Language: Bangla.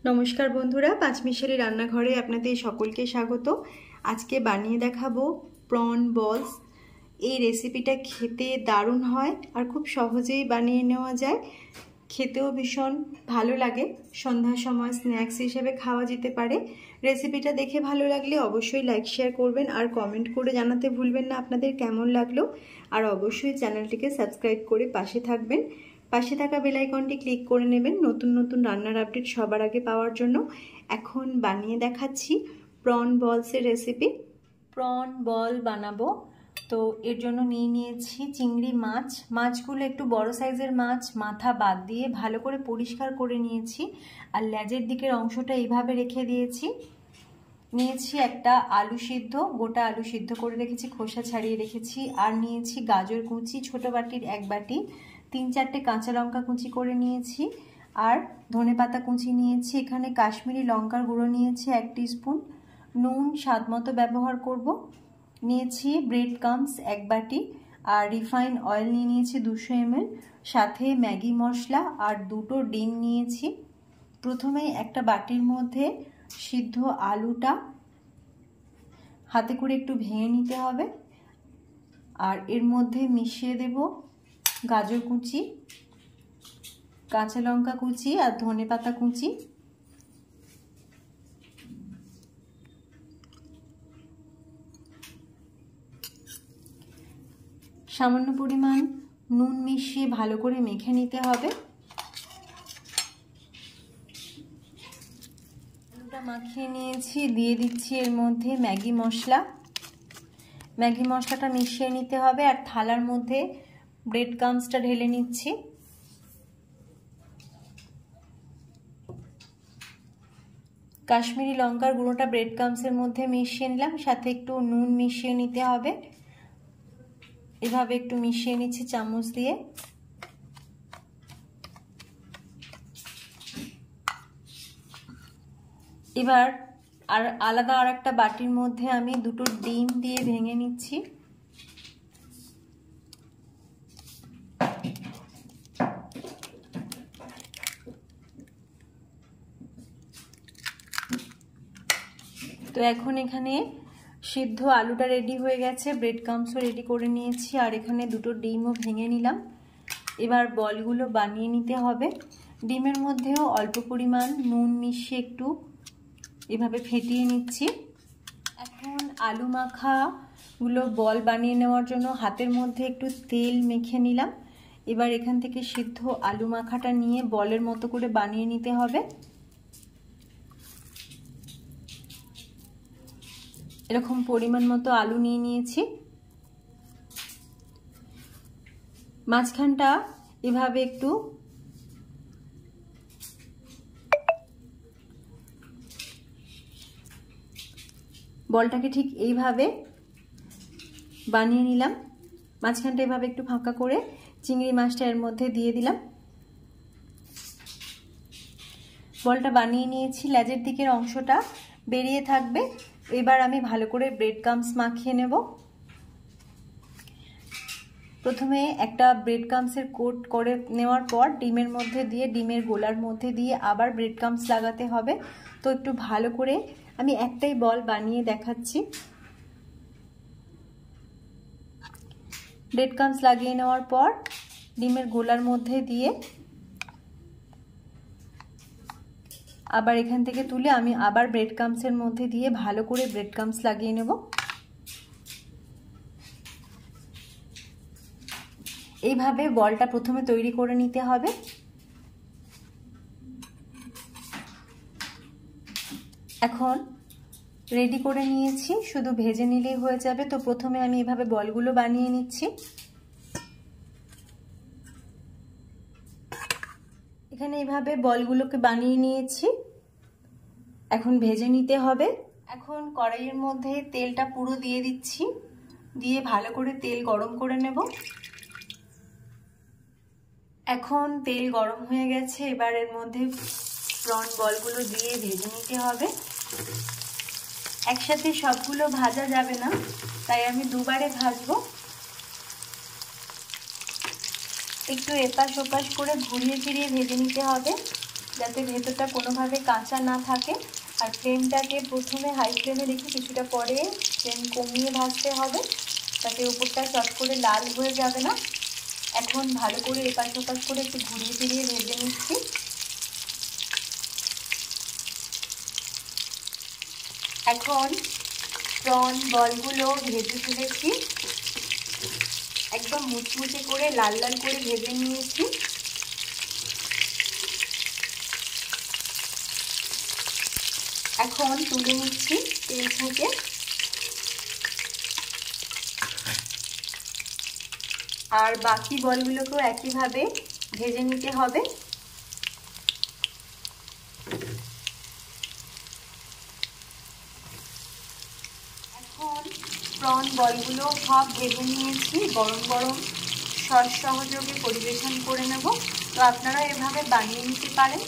নমস্কার বন্ধুরা, পাঁচমিশালি রান্নাঘরে আপনাদের সকলকে স্বাগত। আজকে বানিয়ে দেখাবো প্রন বলস। এই রেসিপিটা খেতে দারুণ হয় আর খুব সহজেই বানিয়ে নেওয়া যায়। খেতেও ভীষণ ভালো লাগে, সন্ধ্যার সময় স্ন্যাক্স হিসেবে খাওয়া যেতে পারে। রেসিপিটা দেখে ভালো লাগলে অবশ্যই লাইক শেয়ার করবেন আর কমেন্ট করে জানাতে ভুলবেন না আপনাদের কেমন লাগলো। আর অবশ্যই চ্যানেলটিকে সাবস্ক্রাইব করে পাশে থাকবেন। পাশে থাকা বেল আইকনটি ক্লিক করে নেবেন নতুন নতুন রান্নার আপডেট সবার আগে পাওয়ার জন্য। এখন বানিয়ে দেখাচ্ছি প্রন বলসের রেসিপি। প্রন বল বানাবো, তো এর জন্য নিয়েছি চিংড়ি মাছ। মাছগুলো একটু বড় সাইজের মাছ, মাথা বাদ দিয়ে ভালো করে পরিষ্কার করে নিয়েছি আর লেজের দিকের অংশটা এইভাবে রেখে দিয়েছি। নিয়েছি একটা আলু সিদ্ধ, গোটা আলু সিদ্ধ করে রেখেছি, খোসা ছাড়িয়ে রেখেছি। আর নিয়েছি গাজর কুচি, ছোট বাটির 1 বাটি। 3-4টে কাঁচা লঙ্কা কুচি করে নিয়েছি আর ধনেপাতা কুচি নিয়েছি। এখানে কাশ্মীরি লঙ্কার গুঁড়ো নিয়েছি 1 টিস্পুন। নুন স্বাদ মতো ব্যবহার করব। নিয়েছি ব্রেড ক্রাম্বস 1 বাটি আর রিফাইন অয়েল নিয়েছি 200 ml। সাথে ম্যাগি মশলা আর 2টো ডিম নিয়েছি। প্রথমেই একটা বাটির মধ্যে সিদ্ধ আলুটা হাতে করে একটু ভেঙে নিতে হবে আর এর মধ্যে মিশিয়ে দেব গাজর কুচি, কাঁচা লঙ্কা কুচি আর ধনেপাতা কুচি। সামান্য পরিমাণ নুন মিশিয়ে ভালো করে মেখে নিতে হবে। আলুটা মাখিয়ে নিয়েছি, দিয়ে দিচ্ছি এর মধ্যে ম্যাগি মশলা। ম্যাগি মশলাটা মিশিয়ে নিতে হবে আর থালার মধ্যে ব্রেড ক্রাম্বসটা ঢেলে নিচ্ছি। কাশ্মীরি লঙ্কার গুঁড়োটা ব্রেড ক্রাম্বসের মধ্যে মিশিয়ে নিলাম, সাথে একটু নুন মিশিয়ে নিতে হবে। এভাবে একটু মিশিয়ে নিচ্ছি চামচ দিয়ে। এবার আলাদা আর একটা বাটির মধ্যে আমি 2টো ডিম দিয়ে ভেঙে নিচ্ছি। তো এখন এখানে সিদ্ধ আলুটা রেডি হয়ে গেছে, ব্রেড ক্রাম্বসও রেডি করে নিয়েছি আর এখানে 2টো ডিমও ভেঙে নিলাম। এবার বলগুলো বানিয়ে নিতে হবে। ডিমের মধ্যেও অল্প পরিমাণ নুন মিশিয়ে একটু এভাবে ফেটিয়ে নিচ্ছি। এখন আলু মাখাগুলো বল বানিয়ে নেওয়ার জন্য হাতের মধ্যে একটু তেল মেখে নিলাম। এবার এখান থেকে সিদ্ধ আলু মাখাটা নিয়ে বলের মতো করে বানিয়ে নিতে হবে। এরকম পরিমাণ মতো আলু নিয়ে নিয়েছি। মাঝখানটা এভাবে একটু বলটাকে ঠিক এইভাবে বানিয়ে নিলাম। মাঝখানটা এভাবে একটু ফাঁকা করে চিংড়ি মাছটা এর মধ্যে দিয়ে দিলাম। বলটা বানিয়ে নিয়েছি, লেজের দিকের অংশটা বেরিয়ে থাকবে। এবার আমি ভালো করে ব্রেড ক্রাম্বস মাখিয়ে নেব। প্রথমে একটা ব্রেড ক্রাম্বসের কোট করে নেওয়ার পর ডিমের মধ্যে দিয়ে, ডিমের গোলার মধ্যে দিয়ে আবার ব্রেড ক্রাম্বস লাগাতে হবে। তো একটু ভালো করে আমি একটাই বল বানিয়ে দেখাচ্ছি। ব্রেড ক্রাম্বস লাগিয়ে নেওয়ার পর ডিমের গোলার মধ্যে দিয়ে আবার এখান থেকে তুলে আমি আবার ব্রেড ক্রাম্বসের মধ্যে দিয়ে ভালো করে ব্রেড ক্রাম্বস লাগিয়ে নেব। এইভাবে বলটা প্রথমে তৈরি করে নিতে হবে। এখন রেডি করে নিয়েছি, শুধু ভেজে নিলেই হয়ে যাবে। তো প্রথমে আমি এভাবে বলগুলো বানিয়ে নিচ্ছি। এখানে এইভাবে বলগুলোকে বানিয়ে নিয়েছি, এখন ভেজে নিতে হবে। এখন কড়াইয়ের মধ্যে তেলটা পুরো দিয়ে দিচ্ছি, দিয়ে ভালো করে তেল গরম করে নেব। এখন তেল গরম হয়ে গেছে, এবার এর মধ্যে প্রন বলগুলো দিয়ে ভেজে নিতে হবে। একসাথে সবগুলো ভাজা যাবে না, তাই আমি দুবারে ভাজবো। একটু এপাশ ওপাশ করে ঘুরিয়ে ফিরিয়ে ভেজে নিতে হবে। যাতে ভেতরটা কোনোভাবে কাঁচা না থাকে। আর ফ্লেমটাকে প্রথমে হাই ফ্লেমে রেখে কিছুটা পরে ফ্লেম কমিয়ে ভাজতে হবে, যাতে উপরটা চট করে লাল হয়ে যাবে না। এখন ভালো করে এপাশ ওপাশ করে একটু ঘুরিয়ে ফিরিয়ে ভেজে নিচ্ছি। এখন প্রন বলগুলো ভেজে তুলেছি, একদম মুচমুচে করে লাল লাল করে ভেজে নিয়েছি। এখন তুলে নিচ্ছি তেল থেকে। আর বাকি বলগুলোকেও একইভাবে ভেজে নিতে হবে। এখন প্রন বলগুলো সব ভেজে নিয়েছি, গরম গরম সস সহযোগে পরিবেশন করে নেব। তো আপনারা এভাবে বানিয়ে নিতে পারেন।